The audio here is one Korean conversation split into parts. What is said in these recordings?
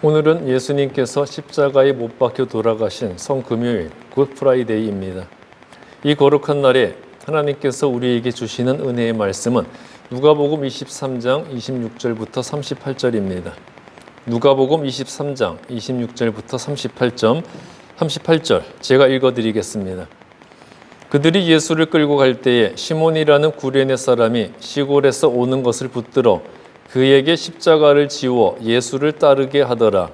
오늘은 예수님께서 십자가에 못 박혀 돌아가신 성금요일 굿 프라이데이입니다. 이 거룩한 날에 하나님께서 우리에게 주시는 은혜의 말씀은 누가복음 23장 26절부터 38절입니다. 누가복음 23장 26절부터 38절 제가 읽어드리겠습니다. 그들이 예수를 끌고 갈 때에 시몬이라는 구레네 사람이 시골에서 오는 것을 붙들어 그에게 십자가를 지워 예수를 따르게 하더라.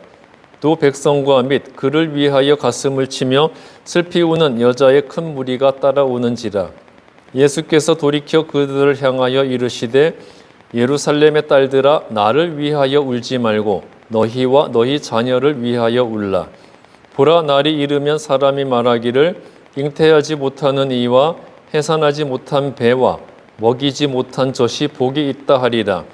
또 백성과 및 그를 위하여 가슴을 치며 슬피 우는 여자의 큰 무리가 따라오는지라. 예수께서 돌이켜 그들을 향하여 이르시되 예루살렘의 딸들아 나를 위하여 울지 말고 너희와 너희 자녀를 위하여 울라. 보라 날이 이르면 사람이 말하기를 잉태하지 못하는 이와 해산하지 못한 배와 먹이지 못한 젖이 복이 있다 하리라.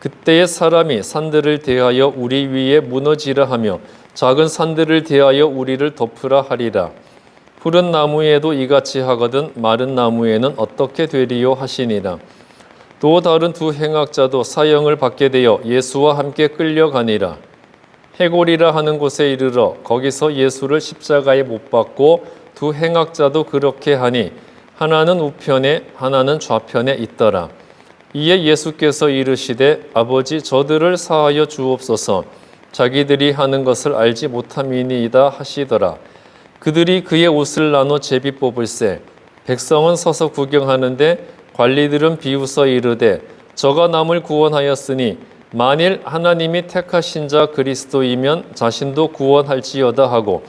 그때의 사람이 산들을 대하여 우리 위에 무너지라 하며 작은 산들을 대하여 우리를 덮으라 하리라. 푸른 나무에도 이같이 하거든 마른 나무에는 어떻게 되리요 하시니라. 또 다른 두 행악자도 사형을 받게 되어 예수와 함께 끌려가니라. 해골이라 하는 곳에 이르러 거기서 예수를 십자가에 못 박고 두 행악자도 그렇게 하니 하나는 우편에 하나는 좌편에 있더라. 이에 예수께서 이르시되 아버지 저들을 사하여 주옵소서 자기들이 하는 것을 알지 못함이니이다 하시더라. 그들이 그의 옷을 나눠 제비 뽑을세 백성은 서서 구경하는데 관리들은 비웃어 이르되 저가 남을 구원하였으니 만일 하나님이 택하신 자 그리스도이면 자신도 구원할지어다 하고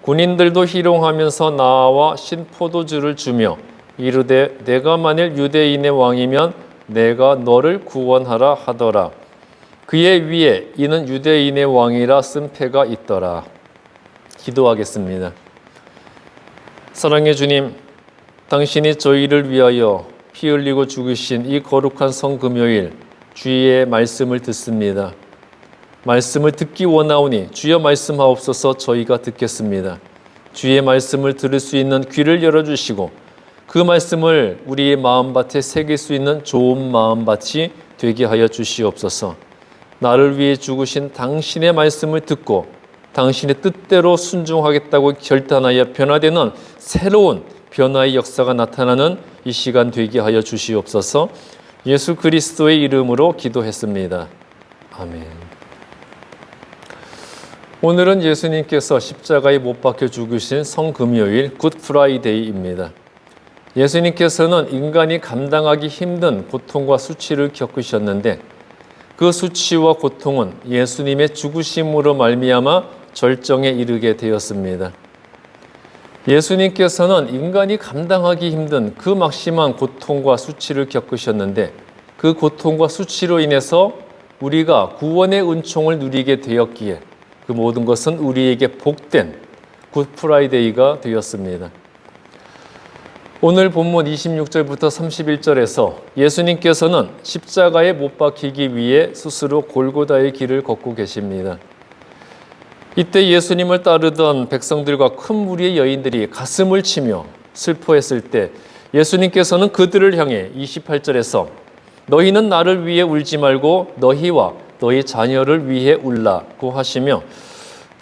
군인들도 희롱하면서 나와 신포도주를 주며 이르되 내가 만일 유대인의 왕이면 내가 너를 구원하라 하더라. 그의 위에 이는 유대인의 왕이라 쓴 패가 있더라. 기도하겠습니다. 사랑의 주님, 당신이 저희를 위하여 피 흘리고 죽으신 이 거룩한 성금요일 주의 말씀을 듣습니다. 말씀을 듣기 원하오니 주여 말씀하옵소서. 저희가 듣겠습니다. 주의 말씀을 들을 수 있는 귀를 열어주시고 그 말씀을 우리의 마음밭에 새길 수 있는 좋은 마음밭이 되게 하여 주시옵소서. 나를 위해 죽으신 당신의 말씀을 듣고 당신의 뜻대로 순종하겠다고 결단하여 변화되는 새로운 변화의 역사가 나타나는 이 시간 되게 하여 주시옵소서. 예수 그리스도의 이름으로 기도했습니다. 아멘. 오늘은 예수님께서 십자가에 못 박혀 죽으신 성금요일 굿 프라이데이입니다. 예수님께서는 인간이 감당하기 힘든 고통과 수치를 겪으셨는데 그 수치와 고통은 예수님의 죽으심으로 말미암아 절정에 이르게 되었습니다. 예수님께서는 인간이 감당하기 힘든 그 막심한 고통과 수치를 겪으셨는데 그 고통과 수치로 인해서 우리가 구원의 은총을 누리게 되었기에 그 모든 것은 우리에게 복된 굿 프라이데이가 되었습니다. 오늘 본문 26절부터 31절에서 예수님께서는 십자가에 못 박히기 위해 스스로 골고다의 길을 걷고 계십니다. 이때 예수님을 따르던 백성들과 큰 무리의 여인들이 가슴을 치며 슬퍼했을 때 예수님께서는 그들을 향해 28절에서 너희는 나를 위해 울지 말고 너희와 너희 자녀를 위해 울라고 하시며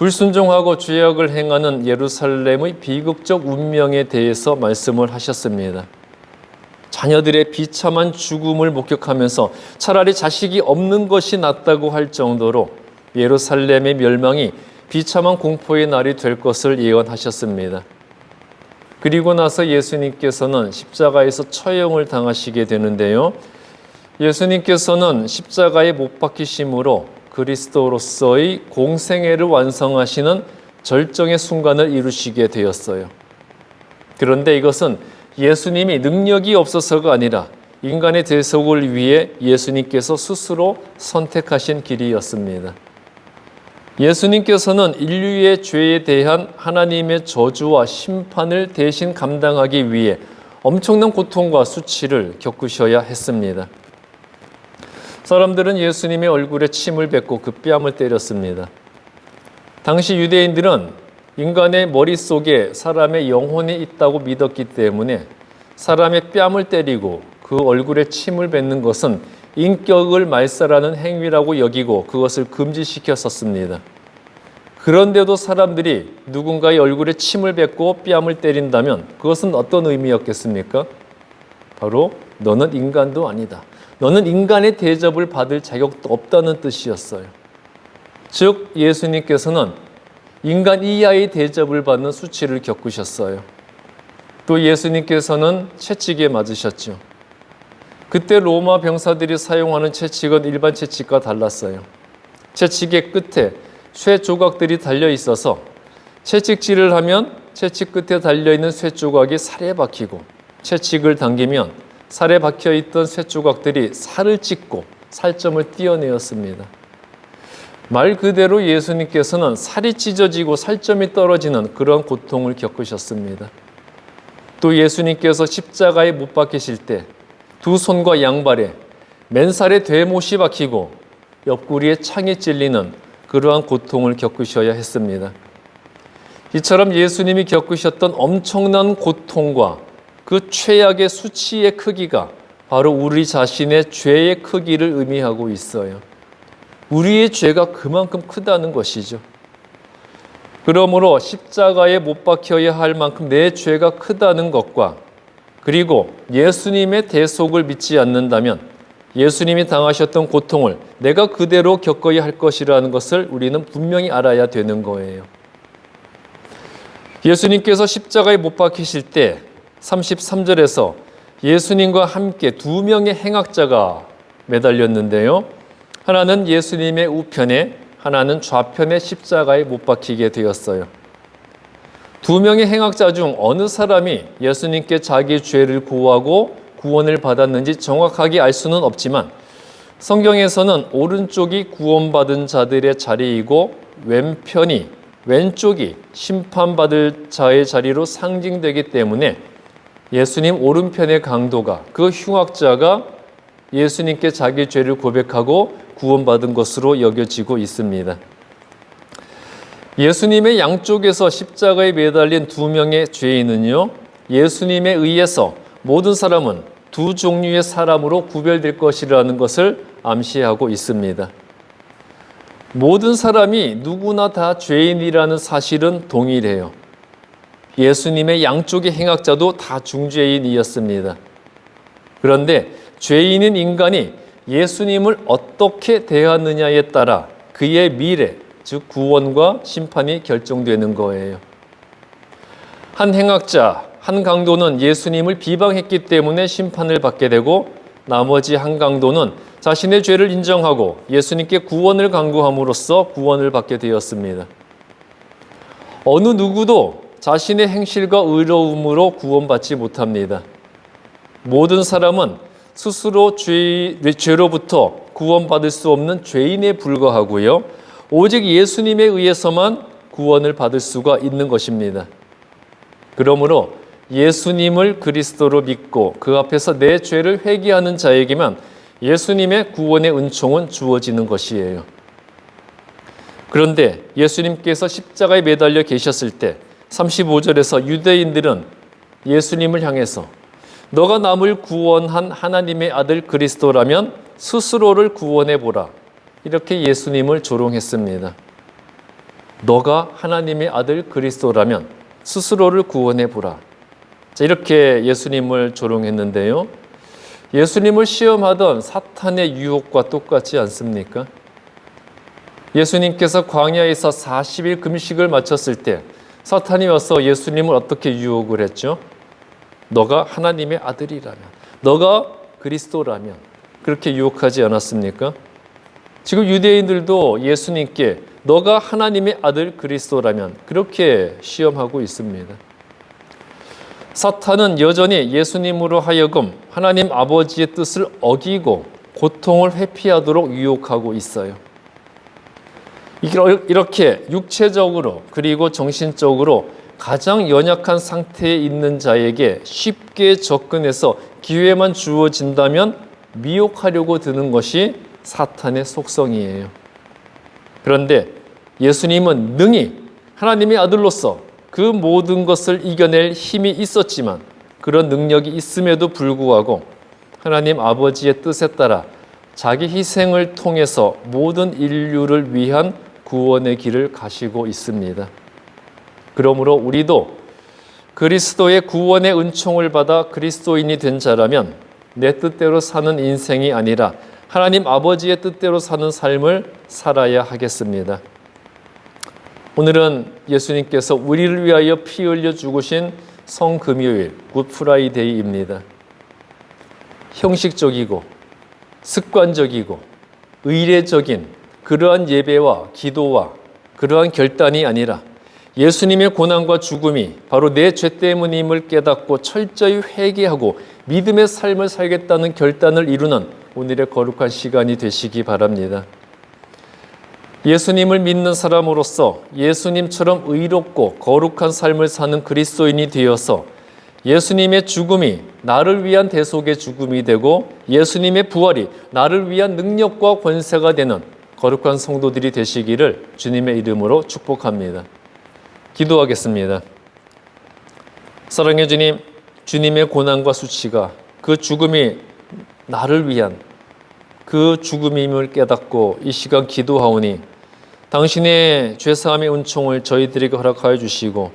불순종하고 죄악을 행하는 예루살렘의 비극적 운명에 대해서 말씀을 하셨습니다. 자녀들의 비참한 죽음을 목격하면서 차라리 자식이 없는 것이 낫다고 할 정도로 예루살렘의 멸망이 비참한 공포의 날이 될 것을 예언하셨습니다. 그리고 나서 예수님께서는 십자가에서 처형을 당하시게 되는데요. 예수님께서는 십자가에 못 박히심으로 그리스도로서의 공생애를 완성하시는 절정의 순간을 이루시게 되었어요. 그런데 이것은 예수님이 능력이 없어서가 아니라 인간의 대속을 위해 예수님께서 스스로 선택하신 길이었습니다. 예수님께서는 인류의 죄에 대한 하나님의 저주와 심판을 대신 감당하기 위해 엄청난 고통과 수치를 겪으셔야 했습니다. 사람들은 예수님의 얼굴에 침을 뱉고 그 뺨을 때렸습니다. 당시 유대인들은 인간의 머릿속에 사람의 영혼이 있다고 믿었기 때문에 사람의 뺨을 때리고 그 얼굴에 침을 뱉는 것은 인격을 말살하는 행위라고 여기고 그것을 금지시켰었습니다. 그런데도 사람들이 누군가의 얼굴에 침을 뱉고 뺨을 때린다면 그것은 어떤 의미였겠습니까? 바로 너는 인간도 아니다. 너는 인간의 대접을 받을 자격도 없다는 뜻이었어요. 즉 예수님께서는 인간 이하의 대접을 받는 수치를 겪으셨어요. 또 예수님께서는 채찍에 맞으셨죠. 그때 로마 병사들이 사용하는 채찍은 일반 채찍과 달랐어요. 채찍의 끝에 쇠 조각들이 달려 있어서 채찍질을 하면 채찍 끝에 달려있는 쇠 조각이 살에 박히고 채찍을 당기면 살에 박혀있던 쇠 조각들이 살을 찢고 살점을 띄어내었습니다. 말 그대로 예수님께서는 살이 찢어지고 살점이 떨어지는 그런 고통을 겪으셨습니다. 또 예수님께서 십자가에 못 박히실 때 두 손과 양발에 맨살에 되못이 박히고 옆구리에 창이 찔리는 그러한 고통을 겪으셔야 했습니다. 이처럼 예수님이 겪으셨던 엄청난 고통과 그 최악의 수치의 크기가 바로 우리 자신의 죄의 크기를 의미하고 있어요. 우리의 죄가 그만큼 크다는 것이죠. 그러므로 십자가에 못 박혀야 할 만큼 내 죄가 크다는 것과 그리고 예수님의 대속을 믿지 않는다면 예수님이 당하셨던 고통을 내가 그대로 겪어야 할 것이라는 것을 우리는 분명히 알아야 되는 거예요. 예수님께서 십자가에 못 박히실 때 33절에서 예수님과 함께 두 명의 행악자가 매달렸는데요. 하나는 예수님의 우편에, 하나는 좌편에 십자가에 못 박히게 되었어요. 두 명의 행악자 중 어느 사람이 예수님께 자기 죄를 고하고 구원을 받았는지 정확하게 알 수는 없지만 성경에서는 오른쪽이 구원받은 자들의 자리이고 왼쪽이 심판받을 자의 자리로 상징되기 때문에 예수님 오른편의 강도가 그 흉악자가 예수님께 자기 죄를 고백하고 구원받은 것으로 여겨지고 있습니다. 예수님의 양쪽에서 십자가에 매달린 두 명의 죄인은요, 예수님에 의해서 모든 사람은 두 종류의 사람으로 구별될 것이라는 것을 암시하고 있습니다. 모든 사람이 누구나 다 죄인이라는 사실은 동일해요. 예수님의 양쪽의 행악자도 다 중죄인이었습니다. 그런데 죄인인 인간이 예수님을 어떻게 대하느냐에 따라 그의 미래, 즉 구원과 심판이 결정되는 거예요. 한 행악자, 한 강도는 예수님을 비방했기 때문에 심판을 받게 되고 나머지 한 강도는 자신의 죄를 인정하고 예수님께 구원을 간구함으로써 구원을 받게 되었습니다. 어느 누구도 자신의 행실과 의로움으로 구원받지 못합니다. 모든 사람은 스스로 죄로부터 구원받을 수 없는 죄인에 불과하고요. 오직 예수님에 의해서만 구원을 받을 수가 있는 것입니다. 그러므로 예수님을 그리스도로 믿고 그 앞에서 내 죄를 회개하는 자에게만 예수님의 구원의 은총은 주어지는 것이에요. 그런데 예수님께서 십자가에 매달려 계셨을 때 35절에서 유대인들은 예수님을 향해서 너가 남을 구원한 하나님의 아들 그리스도라면 스스로를 구원해 보라. 이렇게 예수님을 조롱했습니다. 너가 하나님의 아들 그리스도라면 스스로를 구원해 보라. 자, 이렇게 예수님을 조롱했는데요. 예수님을 시험하던 사탄의 유혹과 똑같지 않습니까? 예수님께서 광야에서 40일 금식을 마쳤을 때 사탄이 와서 예수님을 어떻게 유혹을 했죠? 너가 하나님의 아들이라면, 너가 그리스도라면 그렇게 유혹하지 않았습니까? 지금 유대인들도 예수님께 너가 하나님의 아들 그리스도라면 그렇게 시험하고 있습니다. 사탄은 여전히 예수님으로 하여금 하나님 아버지의 뜻을 어기고 고통을 회피하도록 유혹하고 있어요. 이렇게 육체적으로 그리고 정신적으로 가장 연약한 상태에 있는 자에게 쉽게 접근해서 기회만 주어진다면 미혹하려고 드는 것이 사탄의 속성이에요. 그런데 예수님은 능히 하나님의 아들로서 그 모든 것을 이겨낼 힘이 있었지만 그런 능력이 있음에도 불구하고 하나님 아버지의 뜻에 따라 자기 희생을 통해서 모든 인류를 위한 구원의 길을 가시고 있습니다. 그러므로 우리도 그리스도의 구원의 은총을 받아 그리스도인이 된 자라면 내 뜻대로 사는 인생이 아니라 하나님 아버지의 뜻대로 사는 삶을 살아야 하겠습니다. 오늘은 예수님께서 우리를 위하여 피 흘려 죽으신 성금요일 굿프라이데이입니다. 형식적이고 습관적이고 의례적인 그러한 예배와 기도와 그러한 결단이 아니라 예수님의 고난과 죽음이 바로 내 죄 때문임을 깨닫고 철저히 회개하고 믿음의 삶을 살겠다는 결단을 이루는 오늘의 거룩한 시간이 되시기 바랍니다. 예수님을 믿는 사람으로서 예수님처럼 의롭고 거룩한 삶을 사는 그리스도인이 되어서 예수님의 죽음이 나를 위한 대속의 죽음이 되고 예수님의 부활이 나를 위한 능력과 권세가 되는 거룩한 성도들이 되시기를 주님의 이름으로 축복합니다. 기도하겠습니다. 사랑해 주님, 주님의 고난과 수치가 그 죽음이 나를 위한 그 죽음임을 깨닫고 이 시간 기도하오니 당신의 죄사함의 은총을 저희들에게 허락하여 주시고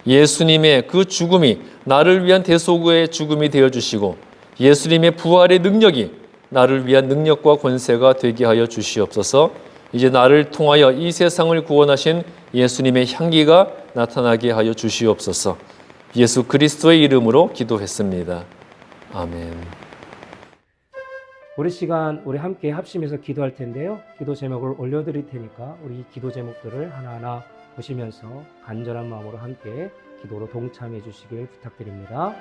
예수님의 그 죽음이 나를 위한 대속의 죽음이 되어주시고 예수님의 부활의 능력이 나를 위한 능력과 권세가 되게 하여 주시옵소서. 이제 나를 통하여 이 세상을 구원하신 예수님의 향기가 나타나게 하여 주시옵소서. 예수 그리스도의 이름으로 기도했습니다. 아멘. 우리 시간 우리 함께 합심해서 기도할 텐데요. 기도 제목을 올려드릴 테니까 우리 기도 제목들을 하나하나 보시면서 간절한 마음으로 함께 기도로 동참해 주시길 부탁드립니다.